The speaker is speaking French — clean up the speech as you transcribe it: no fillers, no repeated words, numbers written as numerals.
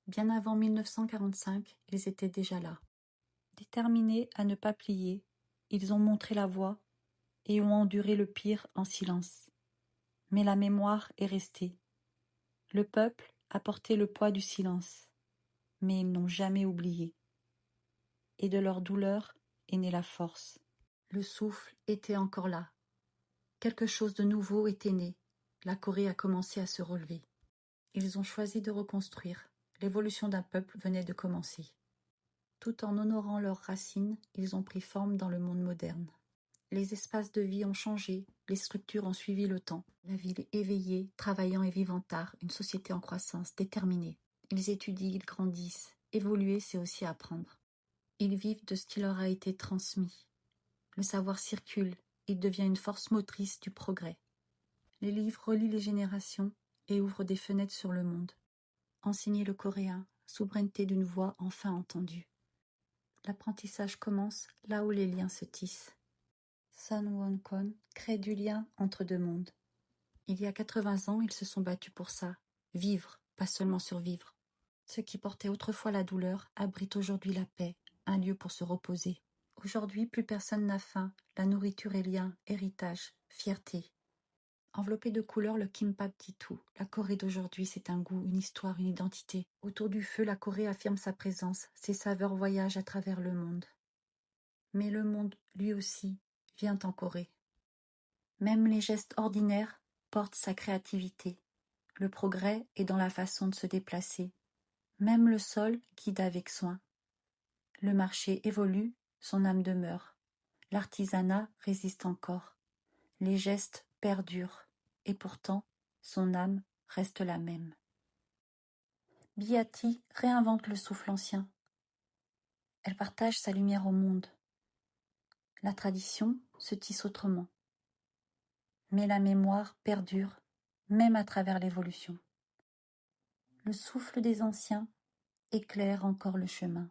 Bien avant 1945, ils étaient déjà là. Déterminés à ne pas plier, ils ont montré la voie et ont enduré le pire en silence. Mais la mémoire est restée. Le peuple a porté le poids du silence, mais ils n'ont jamais oublié. Et de leur douleur est née la force. Le souffle était encore là. Quelque chose de nouveau était né. La Corée a commencé à se relever. Ils ont choisi de reconstruire. L'évolution d'un peuple venait de commencer. Tout en honorant leurs racines, ils ont pris forme dans le monde moderne. Les espaces de vie ont changé, les structures ont suivi le temps. La ville est éveillée, travaillant et vivant tard, une société en croissance, déterminée. Ils étudient, ils grandissent. Évoluer, c'est aussi apprendre. Ils vivent de ce qui leur a été transmis. Le savoir circule, il devient une force motrice du progrès. Les livres relient les générations et ouvrent des fenêtres sur le monde. Enseigner le coréen, souveraineté d'une voix enfin entendue. L'apprentissage commence là où les liens se tissent. Sun Won-kwon crée du lien entre deux mondes. Il y a 80 ans, ils se sont battus pour ça. Vivre, pas seulement survivre. Ce qui portait autrefois la douleur abrite aujourd'hui la paix, un lieu pour se reposer. Aujourd'hui, plus personne n'a faim. La nourriture est lien, héritage, fierté. Enveloppé de couleurs, le kimbap dit tout. La Corée d'aujourd'hui, c'est un goût, une histoire, une identité. Autour du feu, la Corée affirme sa présence. Ses saveurs voyagent à travers le monde. Mais le monde, lui aussi, vient en Corée. Même les gestes ordinaires portent sa créativité. Le progrès est dans la façon de se déplacer. Même le sol guide avec soin. Le marché évolue, son âme demeure. L'artisanat résiste encore. Les gestes perdurent. Et pourtant, son âme reste la même. Biati réinvente le souffle ancien. Elle partage sa lumière au monde. La tradition se tisse autrement. Mais la mémoire perdure, même à travers l'évolution. Le souffle des anciens éclaire encore le chemin.